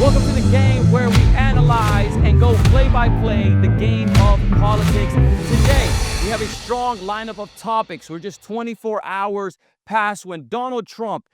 Welcome to the game where we analyze and go play-by-play the game of politics. Today, we have a strong lineup of topics. We're just 24 hours past when Donald Trump,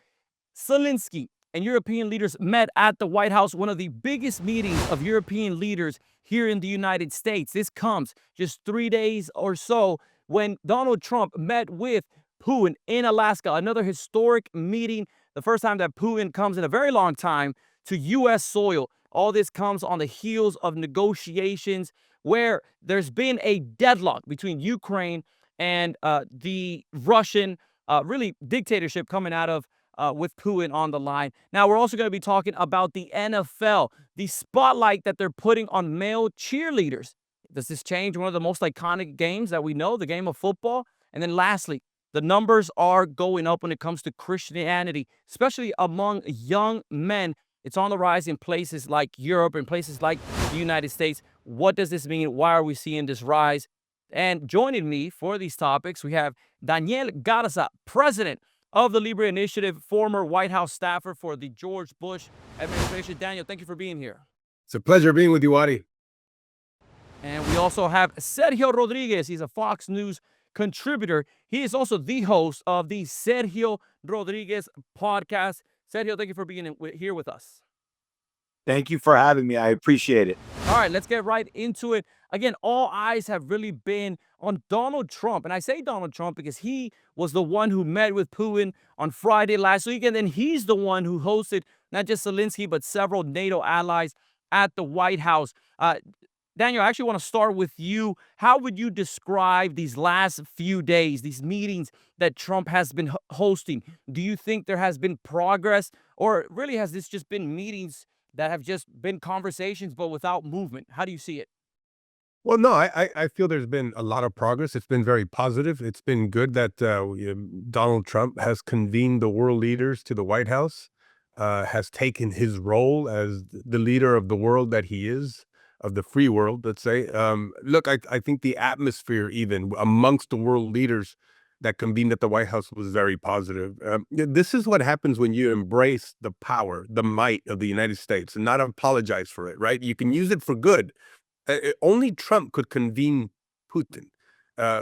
Zelensky, and European leaders met at the White House, one of the biggest meetings of European leaders here in the United States. This comes just 3 days or so when Donald Trump met with Putin in Alaska, another historic meeting, the first time that Putin comes in a very long time to U.S. soil. All this comes on the heels of negotiations where there's been a deadlock between Ukraine and the Russian really dictatorship coming out of with Putin on the line. Now, we're also going to be talking about the NFL, the spotlight that they're putting on male cheerleaders. Does this change one of the most iconic games that we know, the game of football? And then lastly, the numbers are going up when it comes to Christianity, especially among young men. It's on the rise in places like Europe and places like the United States. What does this mean? Why are we seeing this rise? And joining me for these topics, we have Daniel Garza, president of the LIBRE Initiative, former White House staffer for the George Bush administration. Daniel, thank you for being here. It's a pleasure being with you, Wadi. And we also have Sergio Rodriguez. He's a Fox News contributor. He is also the host of the Serio Rodriguez Podcast. Sergio, thank you for being here with us. Thank you for having me. I appreciate it. All right, let's get right into it. Again, all eyes have really been on Donald Trump. And I say Donald Trump because he was the one who met with Putin on Friday last week. And then he's the one who hosted not just Zelensky, but several NATO allies at the White House. Daniel, I actually want to start with you. How would you describe these last few days, these meetings that Trump has been hosting? Do you think there has been progress, or really has this just been meetings that have just been conversations but without movement? How do you see it? Well, no, I feel there's been a lot of progress. It's been very positive. It's been good that Donald Trump has convened the world leaders to the White House, has taken his role as the leader of the world that he is, of the free world, let's say. Look, I think the atmosphere even amongst the world leaders that convened at the White House was very positive. This is what happens when you embrace the power, the might of the United States and not apologize for it, right? You can use it for good. Only Trump could convene Putin,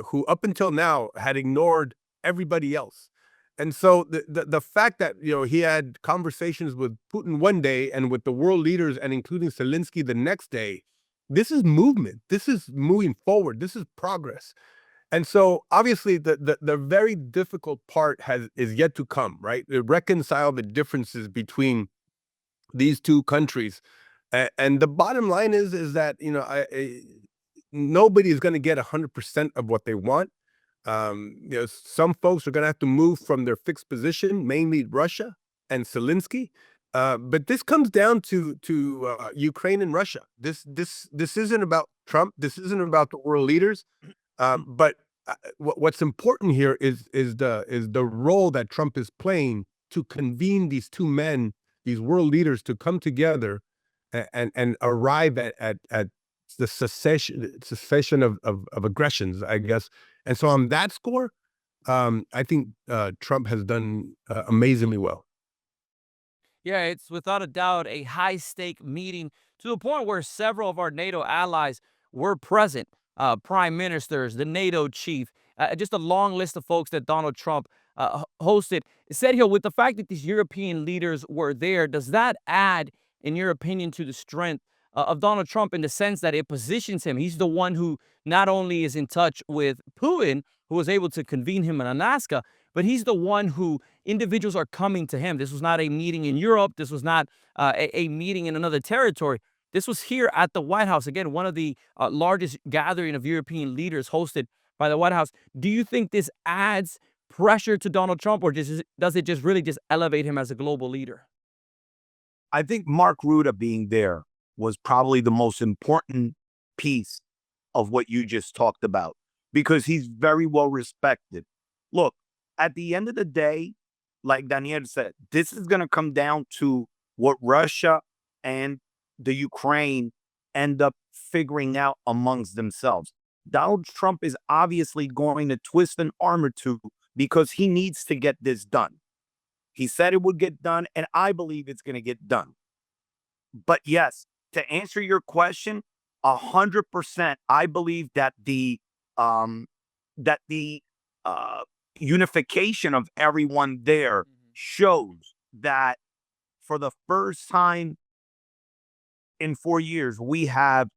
who up until now had ignored everybody else. And so the fact that, he had conversations with Putin one day and with the world leaders and including Zelensky the next day, this is movement. This is moving forward. This is progress. And so obviously the very difficult part is yet to come, right? To reconcile the differences between these two countries. And the bottom line is that, nobody is going to get 100% of what they want. Some folks are going to have to move from their fixed position, mainly Russia and Zelensky. But this comes down to Ukraine and Russia. This isn't about Trump. This isn't about the world leaders. But what's important here is the role that Trump is playing to convene these two men, these world leaders, to come together and arrive at the cessation of aggressions, I guess. And so on that score, I think Trump has done amazingly well. Yeah, it's without a doubt a high-stake meeting to the point where several of our NATO allies were present. Prime ministers, the NATO chief, just a long list of folks that Donald Trump hosted. Sergio, with the fact that these European leaders were there, does that add, in your opinion, to the strength of Donald Trump in the sense that it positions him? He's the one who not only is in touch with Putin, who was able to convene him in Alaska, but he's the one who individuals are coming to him. This was not a meeting in Europe. This was not a meeting in another territory. This was here at the White House. Again, one of the largest gathering of European leaders hosted by the White House. Do you think this adds pressure to Donald Trump, or does it just really just elevate him as a global leader? I think Mark Rutte being there was probably the most important piece of what you just talked about, because he's very well respected. Look, at the end of the day, like Daniel said, this is going to come down to what Russia and the Ukraine end up figuring out amongst themselves. Donald Trump is obviously going to twist an arm or two because he needs to get this done. He said it would get done, and I believe it's going to get done. But yes, to answer your question, 100%, I believe that um the uh unification of everyone there shows that for the first time in 4 years, we have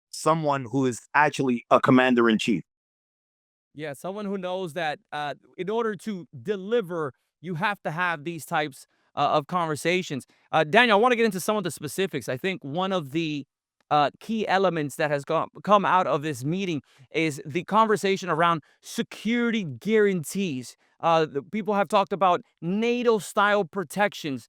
someone who is actually a commander in chief. Yeah, someone who knows that in order to deliver, you have to have these types of conversations. Daniel, I want to get into some of the specifics. I think one of the key elements that has come out of this meeting is the conversation around security guarantees. People have talked about NATO style protections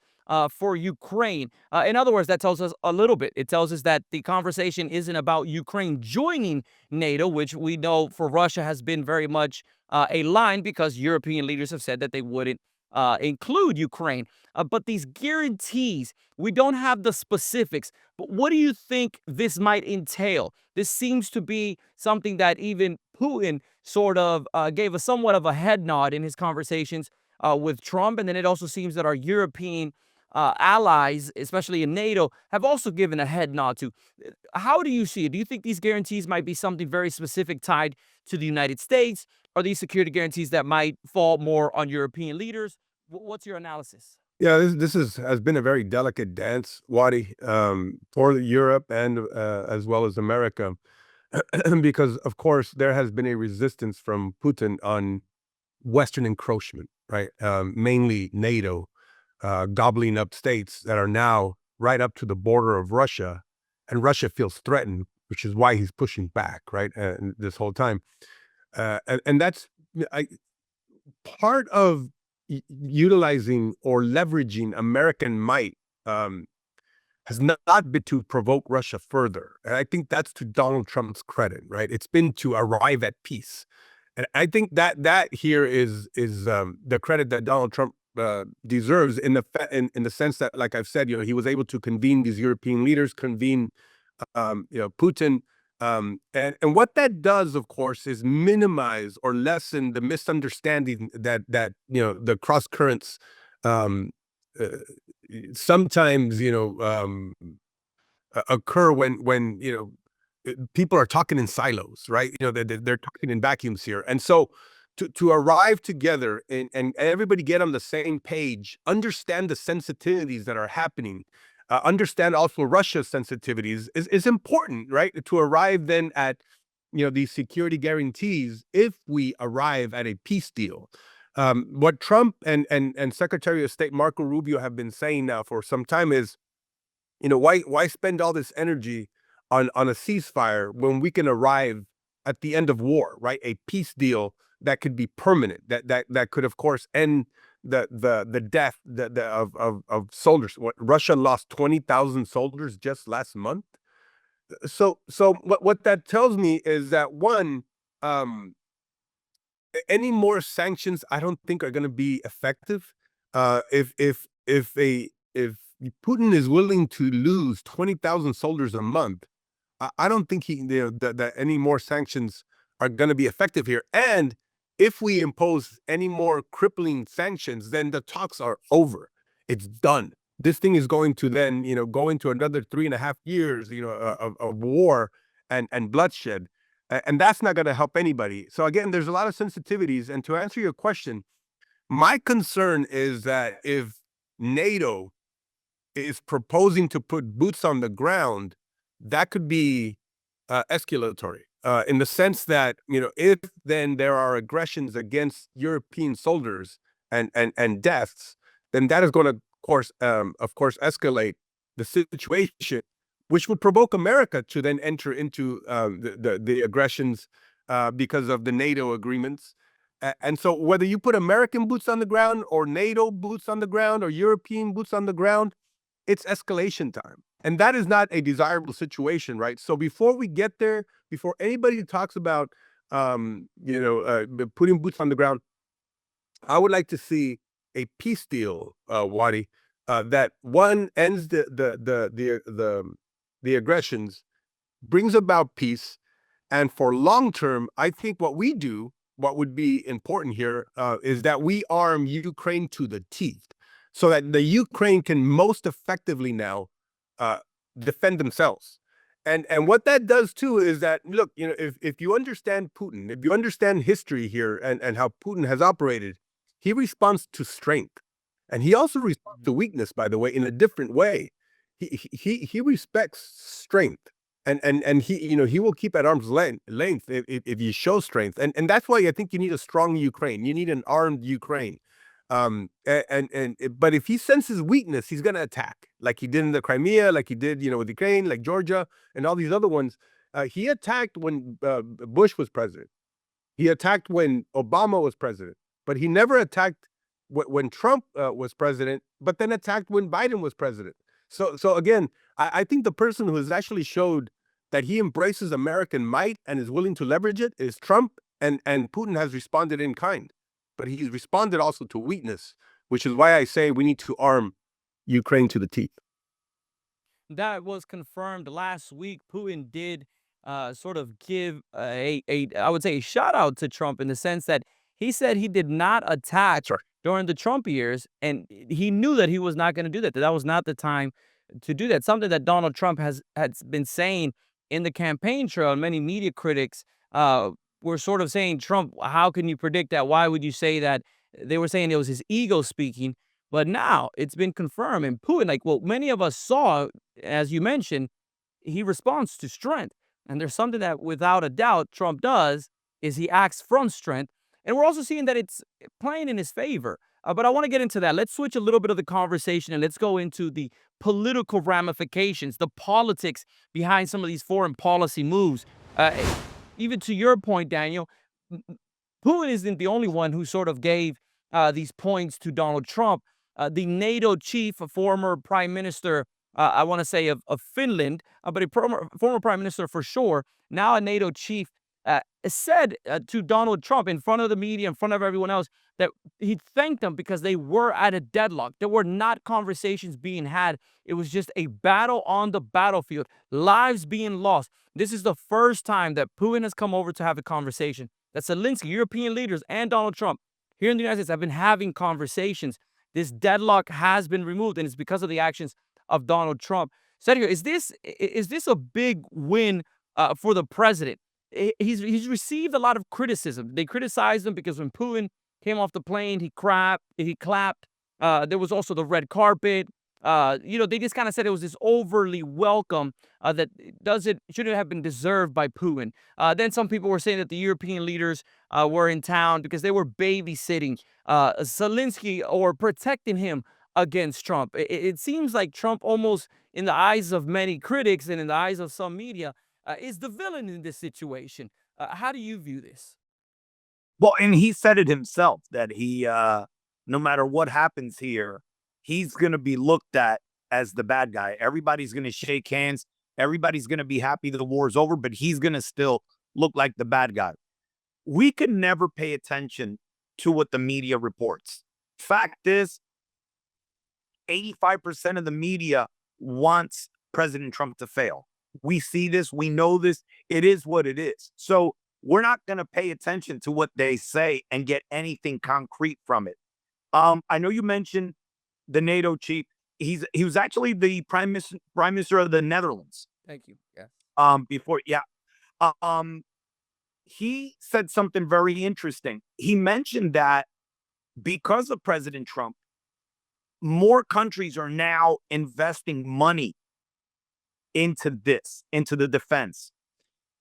for Ukraine. In other words, that tells us a little bit. It tells us that the conversation isn't about Ukraine joining NATO, which we know for Russia has been very much a line because European leaders have said that they wouldn't include Ukraine. But these guarantees, we don't have the specifics. But what do you think this might entail? This seems to be something that even Putin sort of gave a somewhat of a head nod in his conversations with Trump. And then it also seems that our European allies, especially in NATO, have also given a head nod to. How do you see it? Do you think these guarantees might be something very specific tied to the United States? Are these security guarantees that might fall more on European leaders? What's your analysis? Yeah, has been a very delicate dance, Wadi, for Europe and as well as America, because of course there has been a resistance from Putin on Western encroachment, right? Mainly NATO gobbling up states that are now right up to the border of Russia, and Russia feels threatened, which is why he's pushing back, right? This whole time, and that's I, part of utilizing or leveraging American might. Has not been to provoke Russia further. And I think that's to Donald Trump's credit, right? It's been to arrive at peace. And I think that here is the credit that Donald Trump deserves in the sense that, like I've said, he was able to convene these European leaders, convene Putin, and what that does, of course, is minimize or lessen the misunderstanding that the cross currents um, uh, sometimes occur when people are talking in silos, right? They're talking in vacuums here, and so to arrive together and everybody get on the same page, understand the sensitivities that are happening, understand also Russia's sensitivities is important, right? To arrive then at these security guarantees if we arrive at a peace deal. What Trump and Secretary of State Marco Rubio have been saying now for some time is, why spend all this energy on a ceasefire when we can arrive at the end of war, right? A peace deal that could be permanent, that could, of course, end the death of soldiers. Russia lost 20,000 soldiers just last month. So what that tells me is that one, any more sanctions I don't think are going to be effective. If Putin is willing to lose 20,000 soldiers a month, I don't think that any more sanctions are going to be effective here. And if we impose any more crippling sanctions, then the talks are over. It's done. This thing is going to then, go into another 3.5 years, of war and bloodshed. And that's not going to help anybody. So again, there's a lot of sensitivities. And to answer your question, my concern is that if NATO is proposing to put boots on the ground, that could be escalatory in the sense that, if then there are aggressions against European soldiers and deaths, then that is going to, of course, escalate the situation, which would provoke America to then enter into the aggressions because of the NATO agreements. And so whether you put American boots on the ground or NATO boots on the ground or European boots on the ground, it's escalation time. And that is not a desirable situation, right? So before we get there, before anybody talks about, putting boots on the ground, I would like to see a peace deal, Wadi, that one ends the aggressions, brings about peace, and for long term, I think what would be important here, is that we arm Ukraine to the teeth, so that the Ukraine can most effectively now uh, defend themselves. And what that does too is that, look, if you understand Putin, if you understand history here and how Putin has operated, he responds to strength. And he also responds to weakness, by the way, in a different way. He respects strength. And he will keep at arm's length if you show strength. And that's why I think you need a strong Ukraine. You need an armed Ukraine. But if he senses weakness, he's going to attack, like he did in the Crimea, like he did, with Ukraine, like Georgia, and all these other ones. He attacked when Bush was president. He attacked when Obama was president, but he never attacked when Trump was president. But then attacked when Biden was president. So again, I think the person who has actually showed that he embraces American might and is willing to leverage it is Trump, and Putin has responded in kind. But he's responded also to weakness, which is why I say we need to arm Ukraine to the teeth. That was confirmed last week. Putin did sort of give I would say, a shout out to Trump in the sense that he said he did not attack Sure. during the Trump years, and he knew that he was not going to do that. That was not the time to do that. Something that Donald Trump has been saying in the campaign trail, and many media critics were sort of saying, Trump, how can you predict that? Why would you say that? They were saying it was his ego speaking. But now it's been confirmed. And Putin, like what many of us saw, as you mentioned, he responds to strength. And there's something that without a doubt Trump does is he acts from strength. And we're also seeing that it's playing in his favor. But I want to get into that. Let's switch a little bit of the conversation and let's go into the political ramifications, the politics behind some of these foreign policy moves. Uh, Even to your point, Daniel, Putin isn't the only one who sort of gave these points to Donald Trump. The NATO chief, a former prime minister, I want to say of Finland, but a former prime minister for sure, now a NATO chief, said to Donald Trump in front of the media, in front of everyone else, that he thanked them because they were at a deadlock. There were not conversations being had. It was just a battle on the battlefield, lives being lost. This is the first time that Putin has come over to have a conversation. That Zelensky, European leaders, and Donald Trump here in the United States have been having conversations. This deadlock has been removed, and it's because of the actions of Donald Trump. Sergio, is this a big win for the president? He's received a lot of criticism. They criticized him because when Putin came off the plane, he clapped. There was also the red carpet. They just kind of said it was this overly welcome that shouldn't have been deserved by Putin. Then some people were saying that the European leaders were in town because they were babysitting Zelensky or protecting him against Trump. It seems like Trump almost, in the eyes of many critics and in the eyes of some media, is the villain in this situation. How do you view this? Well, and he said it himself that no matter what happens here, he's going to be looked at as the bad guy. Everybody's going to shake hands. Everybody's going to be happy that the war's over, but he's going to still look like the bad guy. We can never pay attention to what the media reports. Fact is, 85% of the media wants President Trump to fail. We see this. We know this. It is what it is. So we're not going to pay attention to what they say and get anything concrete from it. I know you mentioned the NATO chief. He was actually the prime minister of the Netherlands. Thank you. Yeah. Before, yeah. He said something very interesting. He mentioned that because of President Trump, more countries are now investing money into the defense.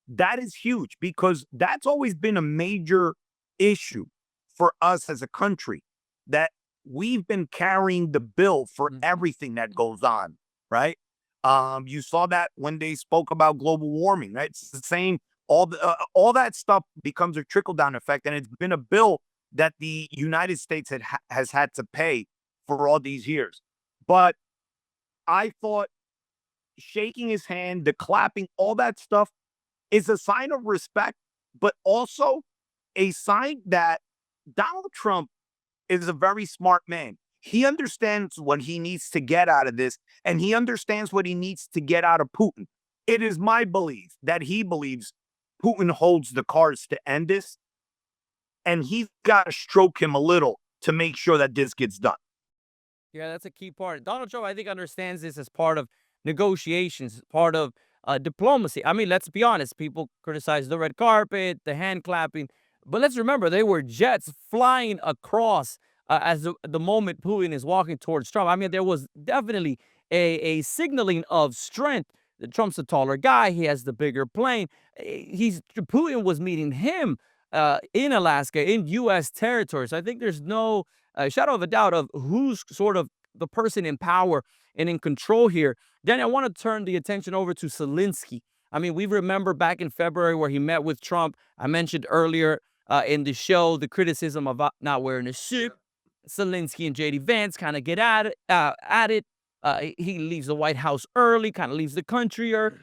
That is huge because that's always been a major issue for us as a country, that we've been carrying the bill for everything that goes on, right? You saw that when they spoke about global warming, right? It's the same. All that stuff becomes a trickle-down effect, and it's been a bill that the United States has had to pay for all these years. But I thought shaking his hand, the clapping, all that stuff is a sign of respect, but also a sign that Donald Trump is a very smart man. He understands what he needs to get out of this, and he understands what he needs to get out of Putin. It is my belief that he believes Putin holds the cards to end this, and he's got to stroke him a little to make sure that this gets done. Yeah, that's a key part. Donald Trump, I think, understands this as part of negotiations, part of diplomacy. I mean, let's be honest. People criticize the red carpet, the hand clapping, but let's remember they were jets flying across as the moment Putin is walking towards Trump. I mean, there was definitely a signaling of strength. Trump's a taller guy. He has the bigger plane. Putin was meeting him in Alaska, in U.S. territory. So I think there's no shadow of a doubt of who's sort of the person in power and in control here. Danny, I want to turn the attention over to Zelensky. I mean, we remember back in February where he met with Trump. I mentioned earlier in the show the criticism of not wearing a suit. Zelensky and JD Vance kind of get at it. He leaves the White House early, kind of leaves the country early.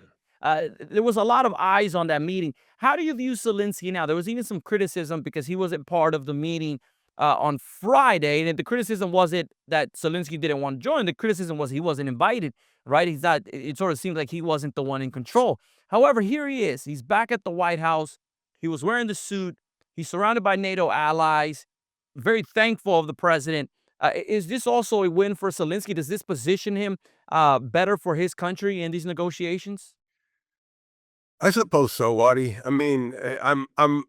There was a lot of eyes on that meeting. How do you view Zelensky now? There was even some criticism because he wasn't part of the meeting on Friday, and the criticism wasn't that Zelensky didn't want to join. The criticism was he wasn't invited, right? He's not. It sort of seemed like he wasn't the one in control. However, here he is. He's back at the White House. He was wearing the suit. He's surrounded by NATO allies. Very thankful of the president. Is this also a win for Zelensky? Does this position him better for his country in these negotiations? I suppose so, Wadi. I mean, I'm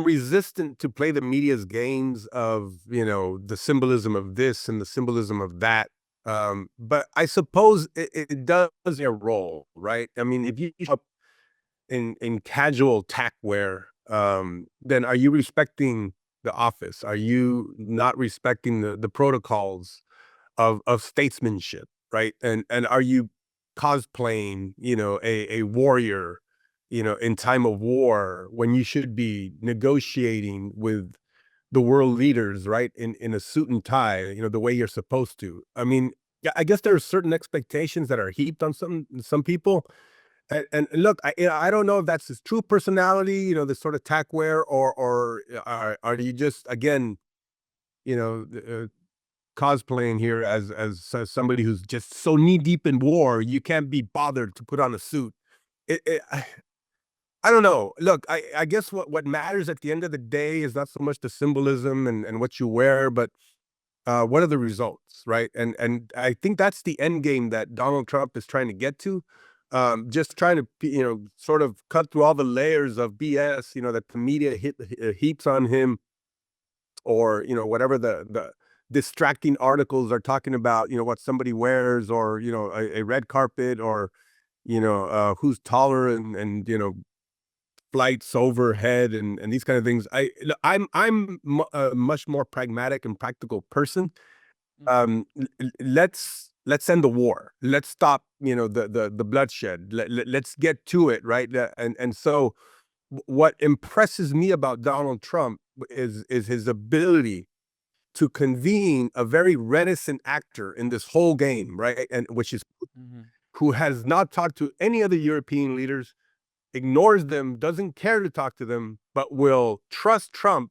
resistant to play the media's games of, the symbolism of this and the symbolism of that. But I suppose it does a role, right? I mean, if you show up in casual tack wear, then are you respecting the office? Are you not respecting the protocols of statesmanship, right? And are you cosplaying, a warrior, in time of war when you should be negotiating with the world leaders, right? In a suit and tie, the way you're supposed to. I mean, yeah, I guess there are certain expectations that are heaped on some people. And look, I don't know if that's his true personality, this sort of tack wear, or are you just again, cosplaying here as somebody who's just so knee deep in war, you can't be bothered to put on a suit. I don't know. Look, I guess what matters at the end of the day is not so much the symbolism and what you wear, but what are the results, right? And I think that's the end game that Donald Trump is trying to get to. Just trying to, sort of cut through all the layers of BS, that the media heaps on him, or, whatever the distracting articles are talking about, what somebody wears, or, a red carpet, or, who's taller, and flights overhead, and these kind of things. I'm a much more pragmatic and practical person. Let's end the war. Let's stop, the bloodshed. Let's get to it, right? And so what impresses me about Donald Trump is his ability to convene a very reticent actor in this whole game, right? And which is who has not talked to any other European leaders, ignores them, doesn't care to talk to them, but will trust Trump,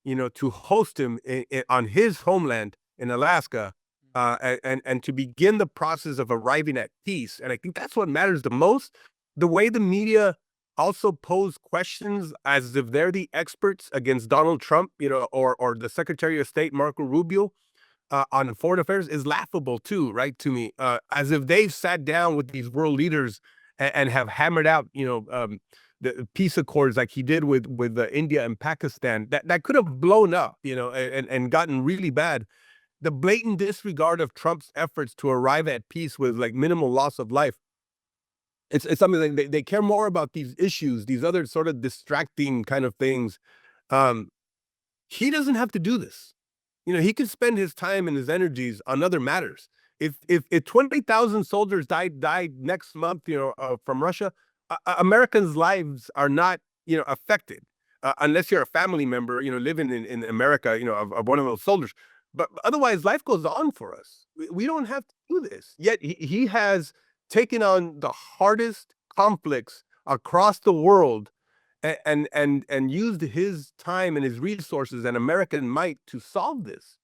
to host him on his homeland in Alaska, and to begin the process of arriving at peace. And I think that's what matters the most. The way the media also pose questions as if they're the experts against Donald Trump, or the Secretary of State, Marco Rubio, on foreign affairs is laughable too, right? To me, as if they've sat down with these world leaders and have hammered out, the peace accords like he did with India and Pakistan that could have blown up, and gotten really bad. The blatant disregard of Trump's efforts to arrive at peace with like minimal loss of life. It's something like they care more about these issues, these other sort of distracting kind of things. He doesn't have to do this. He could spend his time and his energies on other matters. If 20,000 soldiers died next month, from Russia, Americans' lives are not, affected, unless you're a family member, living in America, of one of those soldiers. But otherwise, life goes on for us. We don't have to do this. Yet he has taken on the hardest conflicts across the world, and used his time and his resources and American might to solve this.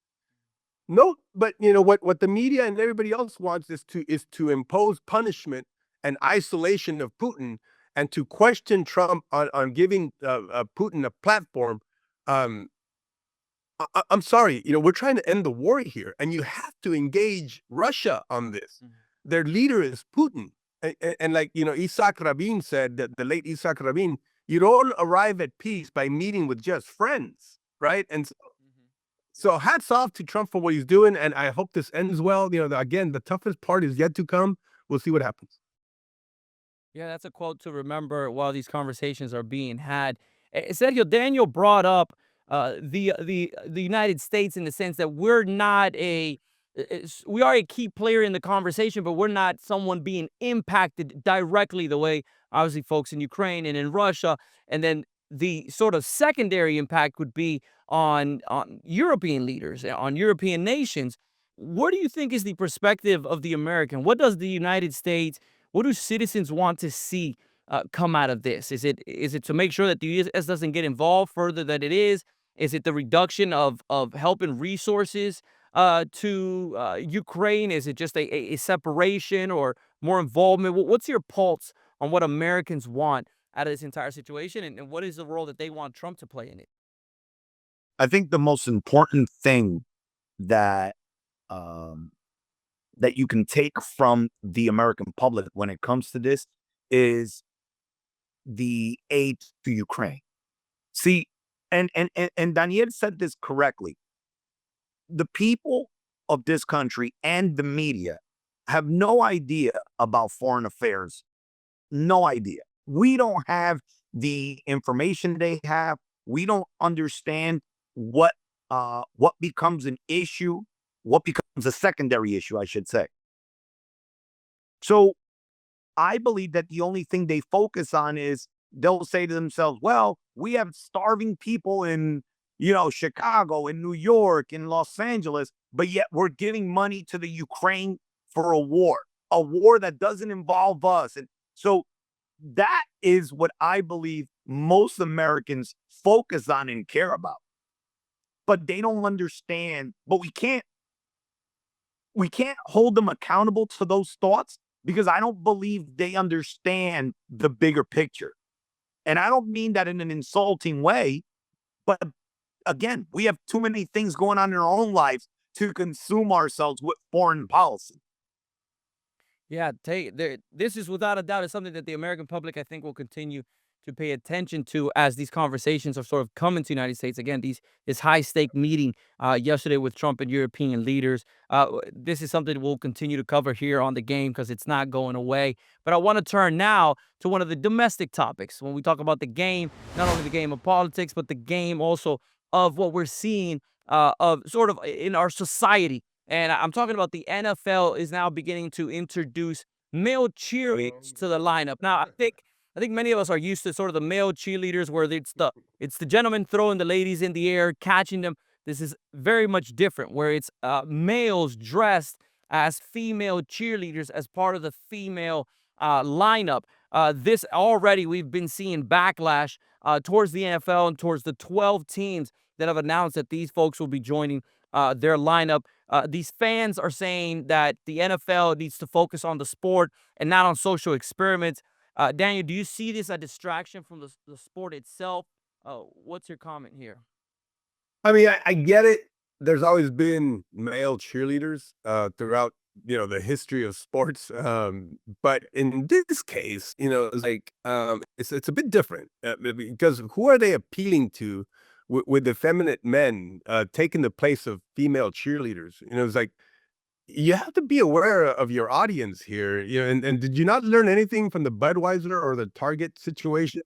No, but what the media and everybody else wants is to impose punishment and isolation of Putin, and to question Trump on giving Putin a platform. I'm sorry, we're trying to end the war here, and you have to engage Russia on this. their leader is Putin. And like, Isaac Rabin said, that the late Isaac Rabin, you don't arrive at peace by meeting with just friends, right? And so hats off to Trump for what he's doing, and I hope this ends well. Again, the toughest part is yet to come. We'll see what happens. Yeah, that's a quote to remember while these conversations are being had. Sergio, Daniel brought up the United States in the sense that we're not we are a key player in the conversation, but we're not someone being impacted directly the way obviously folks in Ukraine and in Russia. And then the sort of secondary impact would be on European leaders, on European nations. What do you think is the perspective of the American? What does the United States, what do citizens want to see come out of this? Is it to make sure that the U.S. doesn't get involved further than it is? Is it the reduction of help and resources to Ukraine? Is it just a separation or more involvement? What's your pulse on what Americans want out of this entire situation, and what is the role that they want Trump to play in it? I think the most important thing that um, that you can take from the American public when it comes to this is the aid to Ukraine. See, and Daniel said this correctly. The people of this country and the media have no idea about foreign affairs. No idea. We don't have the information they have. We don't understand what becomes an issue, what becomes a secondary issue, I should say. So I believe that the only thing they focus on is they'll say to themselves, well, we have starving people in, Chicago, in New York, in Los Angeles, but yet we're giving money to the Ukraine for a war that doesn't involve us. And so that is what I believe most Americans focus on and care about. But they don't understand, but we can't hold them accountable to those thoughts because I don't believe they understand the bigger picture. And I don't mean that in an insulting way, but again, we have too many things going on in our own lives to consume ourselves with foreign policy. Yeah, this is without a doubt is something that the American public, I think, will continue to pay attention to as these conversations are sort of coming to the United States. Again, this high stake meeting yesterday with Trump and European leaders. This is something we'll continue to cover here on the game because it's not going away. But I want to turn now to one of the domestic topics when we talk about the game, not only the game of politics, but the game also of what we're seeing of sort of in our society. And I'm talking about the NFL is now beginning to introduce male cheerleaders to the lineup. Now, I think many of us are used to sort of the male cheerleaders where it's the gentleman throwing the ladies in the air, catching them. This is very much different, where it's males dressed as female cheerleaders as part of the female lineup. This already we've been seeing backlash towards the NFL and towards the 12 teams that have announced that these folks will be joining their lineup. These fans are saying that the NFL needs to focus on the sport and not on social experiments. Daniel, do you see this a distraction from the sport itself? What's your comment here? I mean, I get it. There's always been male cheerleaders throughout, the history of sports. But in this case, it's like it's a bit different because who are they appealing to with effeminate men taking the place of female cheerleaders? It's like you have to be aware of your audience here. And did you not learn anything from the Budweiser or the Target situation?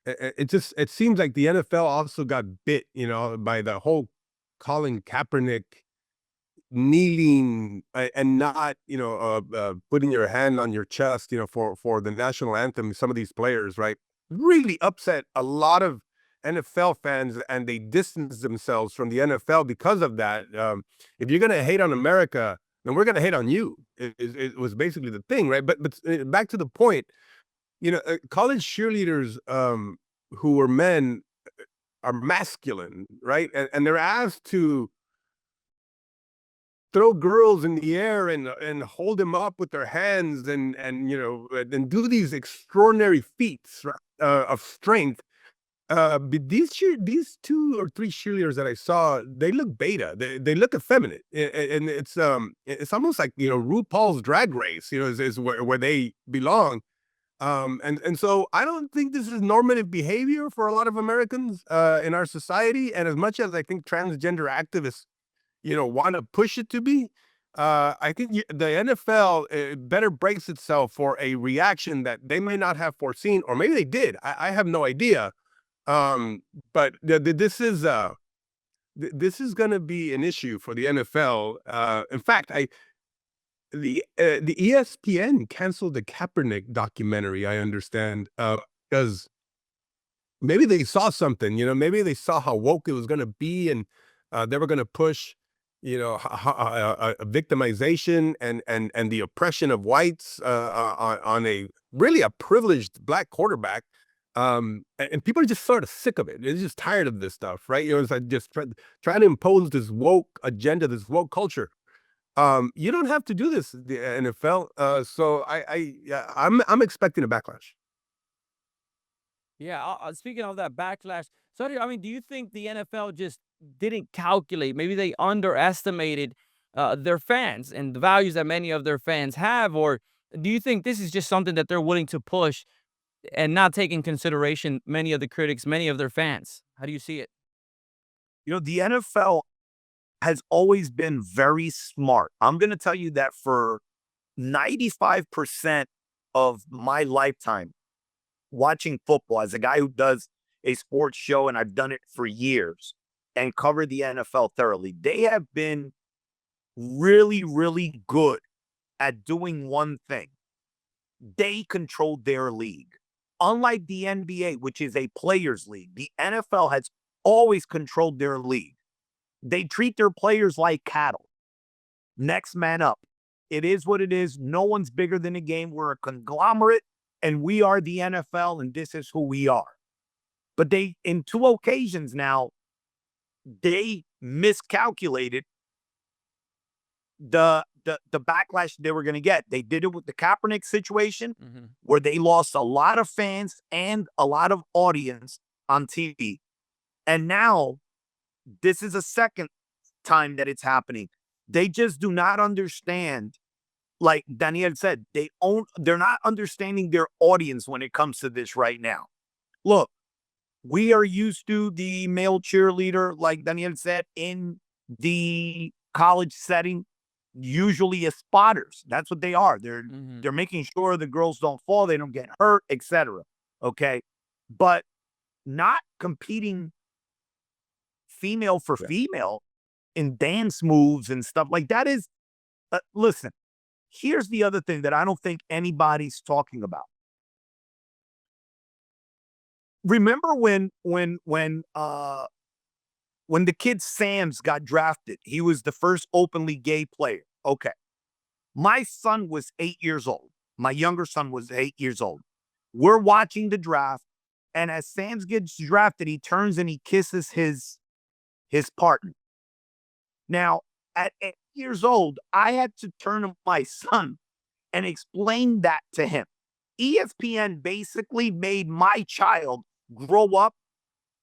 It seems like the NFL also got bit, by the whole Colin Kaepernick kneeling and not, putting your hand on your chest, for the national anthem. Some of these players, right, really upset a lot of NFL fans, and they distance themselves from the NFL because of that. If you're gonna hate on America, then we're gonna hate on you. It was basically the thing, right? But back to the point, college cheerleaders who were men are masculine, right? And they're asked to throw girls in the air and hold them up with their hands and do these extraordinary feats, right, of strength. But these 2 or 3 cheerleaders that I saw, they look beta. They look effeminate, and it's almost like, RuPaul's Drag Race, is where they belong. And so I don't think this is normative behavior for a lot of Americans in our society. And as much as I think transgender activists, want to push it to be, I think the NFL better brace itself for a reaction that they may not have foreseen, or maybe they did. I have no idea. Um, but this is going to be an issue for the NFL. In fact, the ESPN canceled the Kaepernick documentary, I understand, because maybe they saw something, maybe they saw how woke it was gonna be, and, they were gonna push, victimization and the oppression of whites, on a really a privileged black quarterback, and people are just sort of sick of it. They're just tired of this stuff, right? It's like just trying to impose this woke agenda, this woke culture. You don't have to do this, the NFL. So yeah, I'm expecting a backlash. Yeah, speaking of that backlash, so I mean, do you think the NFL just didn't calculate? Maybe they underestimated their fans and the values that many of their fans have, or do you think this is just something that they're willing to push and not take in consideration many of the critics, many of their fans? How do you see it? The NFL has always been very smart. I'm going to tell you that for 95% of my lifetime watching football, as a guy who does a sports show, and I've done it for years and covered the NFL thoroughly, they have been really, really good at doing one thing. They control their league. Unlike the NBA, which is a players' league, the NFL has always controlled their league. They treat their players like cattle. Next man up. It is what it is. No one's bigger than the game. We're a conglomerate, and we are the NFL, and this is who we are. But they, in 2 occasions now, they miscalculated the backlash they were going to get. They did it with the Kaepernick situation, where they lost a lot of fans and a lot of audience on TV. And now this is a second time that it's happening. They just do not understand. Like Daniel said, they're not understanding their audience when it comes to this right now. Look, we are used to the male cheerleader, like Daniel said, in the college setting, usually as spotters. That's what they are. They're making sure the girls don't fall, they don't get hurt, etc. Okay. But not competing female for female in dance moves and stuff like that is, listen, here's the other thing that I don't think anybody's talking about. Remember when the kid Sams got drafted? He was the first openly gay player. Okay. My son was 8 years old. My younger son was 8 years old. We're watching the draft, and as Sams gets drafted, he turns and he kisses his partner. Now, at 8 years old, I had to turn to my son and explain that to him. ESPN basically made my child grow up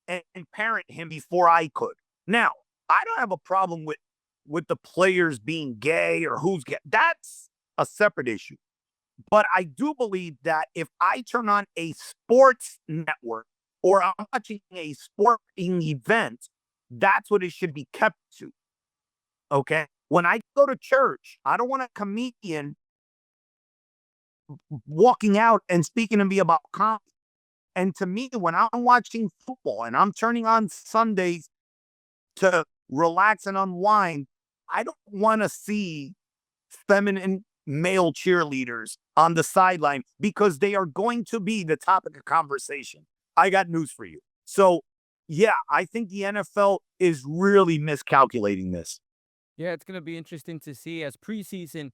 and parent him before I could. Now, I don't have a problem with the players being gay or who's gay. That's a separate issue. But I do believe that if I turn on a sports network or I'm watching a sporting event, that's what it should be kept to. Okay? When I go to church, I don't want a comedian walking out and speaking to me about comedy. And to me, when I'm watching football and I'm turning on Sundays to relax and unwind, I don't want to see feminine male cheerleaders on the sideline, because they are going to be the topic of conversation. I got news for you. So, yeah, I think the NFL is really miscalculating this. Yeah, it's going to be interesting to see as preseason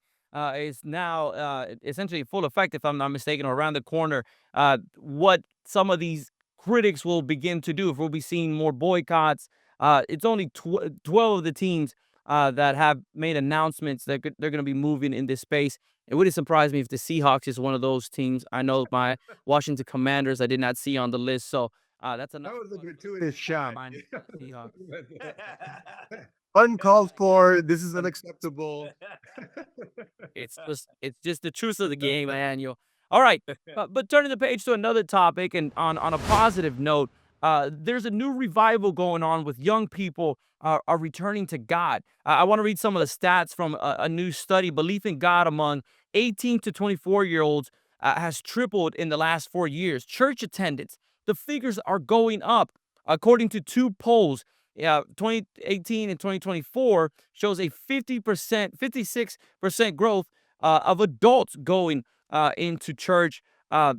is now essentially full effect, if I'm not mistaken, or around the corner, what some of these critics will begin to do. If we'll be seeing more boycotts, it's only 12 of the teams that have made announcements that they're going to be moving in this space. It wouldn't surprise me if the Seahawks is one of those teams. I know my Washington Commanders I did not see on the list. So That's That enough. was a gratuitous shot. Mine, Seahawks. Uncalled for. This is unacceptable. It's just the truth of the game, man. All right, but turning the page to another topic, and on a positive note, there's a new revival going on with young people are returning to God. I want to read some of the stats from a new study. Belief in God among 18 to 24-year-olds has tripled in the last 4 years. Church attendance, the figures are going up. According to two polls, 2018 and 2024 shows a 50%, 56% growth of adults going into church.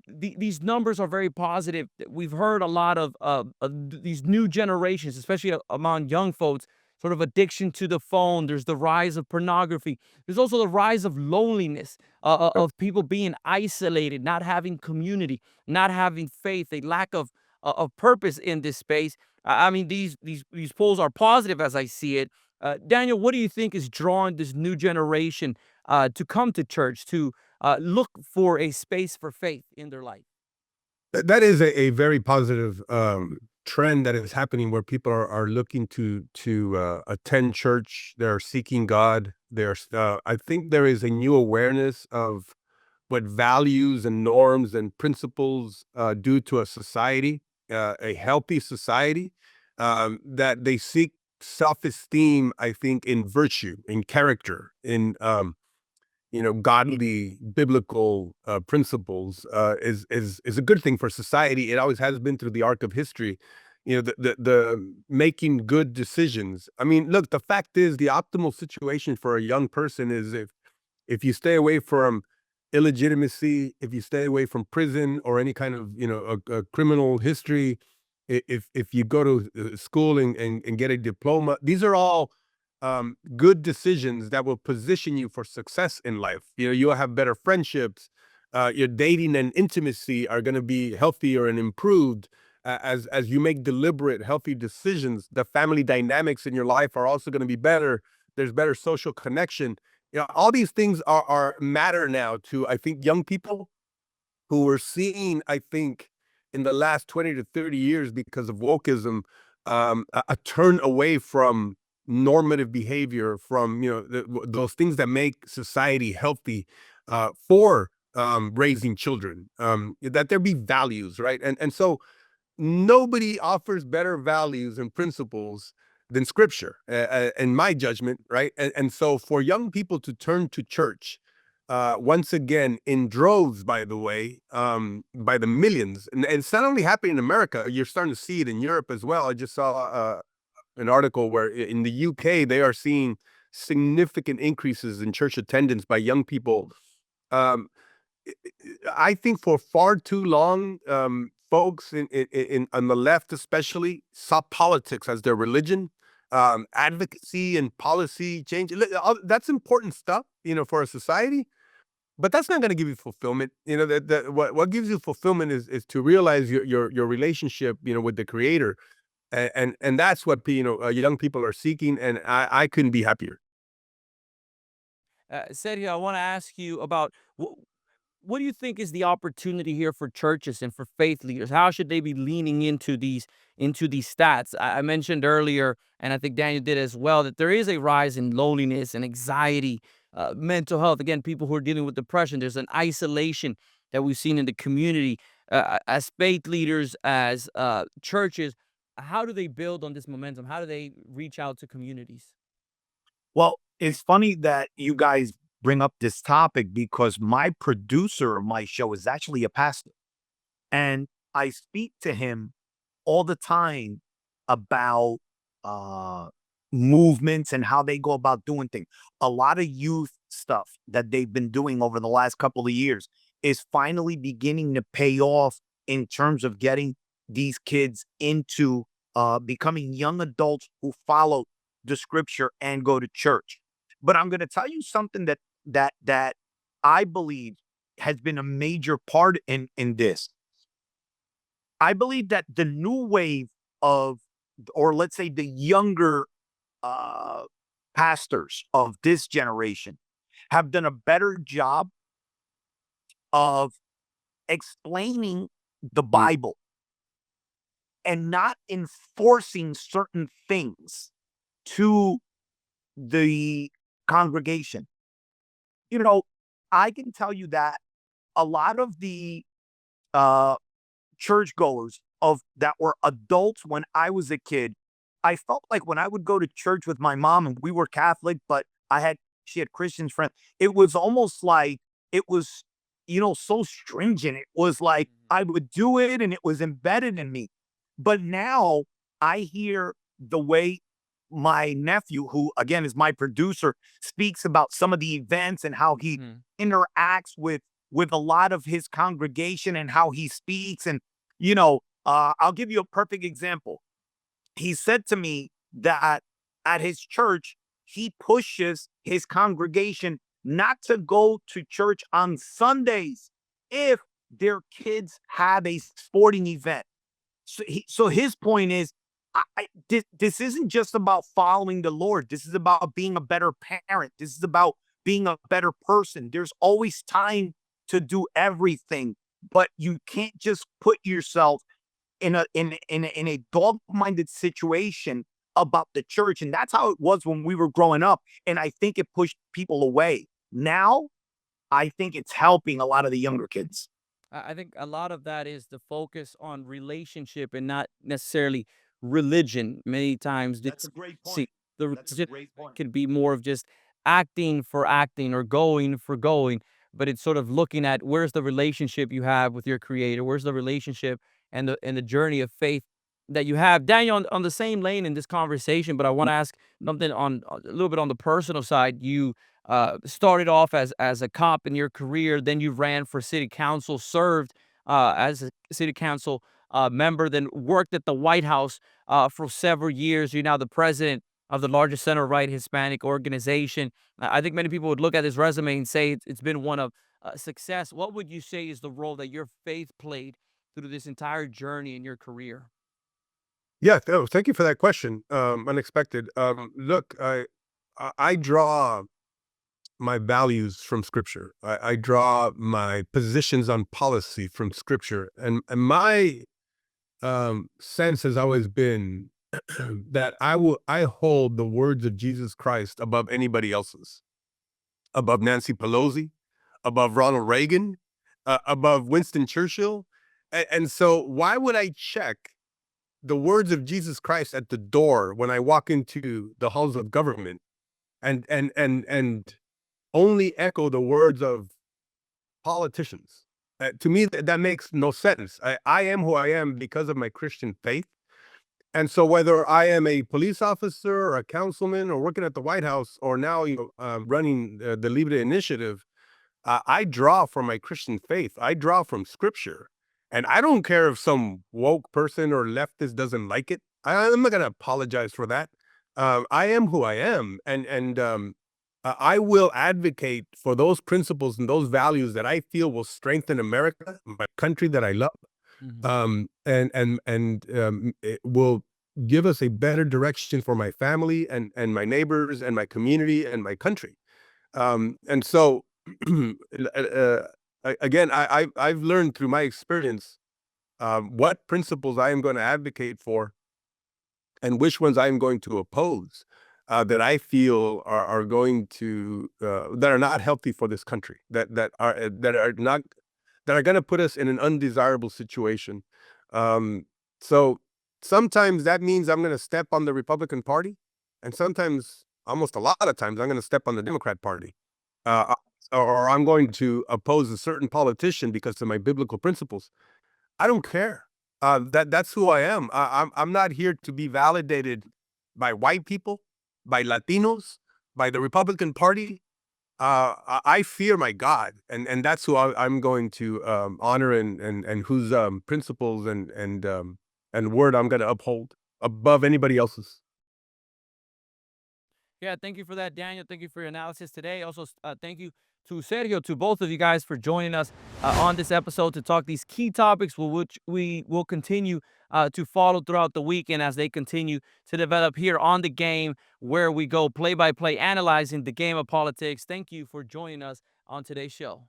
These numbers are very positive. We've heard a lot of these new generations, especially among young folks, sort of addiction to the phone. There's the rise of pornography. There's also the rise of loneliness, of people being isolated, not having community, not having faith, a lack of purpose in this space. I mean, these polls are positive as I see it. Daniel, what do you think is drawing this new generation to come to church, to look for a space for faith in their life? That is a very positive trend that is happening, where people are looking to attend church. They're seeking God. I think there is a new awareness of what values and norms and principles do to a society, a healthy society, that they seek self-esteem, I think, in virtue, in character, in godly biblical principles, is a good thing for society. It always has been through the arc of history. The making good decisions. I mean, look, the fact is, the optimal situation for a young person is if you stay away from illegitimacy, if you stay away from prison or any kind of a criminal history, if you go to school and get a diploma, these are all good decisions that will position you for success in life. You'll have better friendships. Your dating and intimacy are going to be healthier and improved as you make deliberate, healthy decisions. The family dynamics in your life are also going to be better. There's better social connection. All these things are matter now to, I think, young people who were seeing, I think, in the last 20 to 30 years, because of wokeism, a turn away from normative behavior, from those things that make society healthy for raising children, that there be values, right? And so nobody offers better values and principles than Scripture, in my judgment, right? And so for young people to turn to church, once again, in droves, by the way, by the millions, and it's not only happening in America, you're starting to see it in Europe as well. I just saw an article where in the UK, they are seeing significant increases in church attendance by young people. I think for far too long, folks on the left especially saw politics as their religion. Advocacy and policy change, that's important stuff, for a society, but that's not going to give you fulfillment. What gives you fulfillment is to realize your relationship, with the Creator, and that's what young people are seeking, and I couldn't be happier. Sergio, I want to ask you about what do you think is the opportunity here for churches and for faith leaders? How should they be leaning into these stats? I mentioned earlier, and I think Daniel did as well, that there is a rise in loneliness and anxiety, mental health. Again, people who are dealing with depression. There's an isolation that we've seen in the community. As faith leaders, as churches, how do they build on this momentum? How do they reach out to communities? Well, it's funny that you guys bring up this topic, because my producer of my show is actually a pastor. And I speak to him all the time about movements and how they go about doing things. A lot of youth stuff that they've been doing over the last couple of years is finally beginning to pay off in terms of getting these kids into becoming young adults who follow the Scripture and go to church. But I'm going to tell you something that I believe has been a major part in this. I believe that the new wave of, or let's say the younger pastors of this generation, have done a better job of explaining the Bible and not enforcing certain things to the congregation. You know, I can tell you that a lot of the uh, churchgoers of that were adults when I was a kid, I felt like when I would go to church with my mom and we were Catholic, but she had Christian friends, it was almost like it was, so stringent. It was like I would do it and it was embedded in me. But now I hear the way my nephew, who again is my producer, speaks about some of the events and how he Mhm. interacts with a lot of his congregation and how he speaks. And I'll give you a perfect example. He said to me that at his church, he pushes his congregation not to go to church on Sundays if their kids have a sporting event. So his point is, this isn't just about following the Lord. This is about being a better parent. This is about being a better person. There's always time to do everything, but you can't just put yourself in a dog-minded situation about the church. And that's how it was when we were growing up. And I think it pushed people away. Now, I think it's helping a lot of the younger kids. I think a lot of that is the focus on relationship and not necessarily religion. Many times, That's a great see, point. the That's a religion great point. can be more of just acting for acting or going for going, but it's sort of looking at where's the relationship you have with your creator, where's the relationship and the journey of faith that you have. Daniel, on the same lane in this conversation, but I want to ask something on a little bit on the personal side. You started off as a cop in your career, then you ran for city council, served as a city council member, then worked at the White House for several years. You're now the president of the largest center-right Hispanic organization. I think many people would look at his resume and say it's been one of success. What would you say is the role that your faith played through this entire journey in your career? Yeah, thank you for that question. Unexpected. Look, I draw my values from scripture. I draw my positions on policy from scripture. And my sense has always been that I hold the words of Jesus Christ above anybody else's, above Nancy Pelosi, above Ronald Reagan, above Winston Churchill. And so why would I check the words of Jesus Christ at the door when I walk into the halls of government and only echo the words of politicians? To me, that makes no sense. I am who I am because of my Christian faith. And so whether I am a police officer or a councilman or working at the White House or now running the LIBRE Initiative, I draw from my Christian faith. I draw from scripture. And I don't care if some woke person or leftist doesn't like it. I'm not going to apologize for that. I am who I am. And I will advocate for those principles and those values that I feel will strengthen America, my country that I love, Mhm. it will give us a better direction for my family and my neighbors and my community and my country. And so, again, I've learned through my experience what principles I am going to advocate for and which ones I'm going to oppose that I feel are going to that are not healthy for this country, that are not that are going to put us in an undesirable situation. So sometimes that means I'm going to step on the Republican Party, and sometimes, almost a lot of times, I'm going to step on the Democrat Party, uh, or I'm going to oppose a certain politician because of my biblical principles. I don't care. That's who I am. I'm not here to be validated by white people, by Latinos, by the Republican Party. I fear my God, and that's who I'm going to honor and whose principles and word I'm going to uphold above anybody else's. Yeah, thank you for that, Daniel. Thank you for your analysis today. Also, thank you to Sergio, to both of you guys for joining us on this episode to talk these key topics, which we will continue to follow throughout the weekend as they continue to develop here on the game, where we go play by play, analyzing the game of politics. Thank you for joining us on today's show.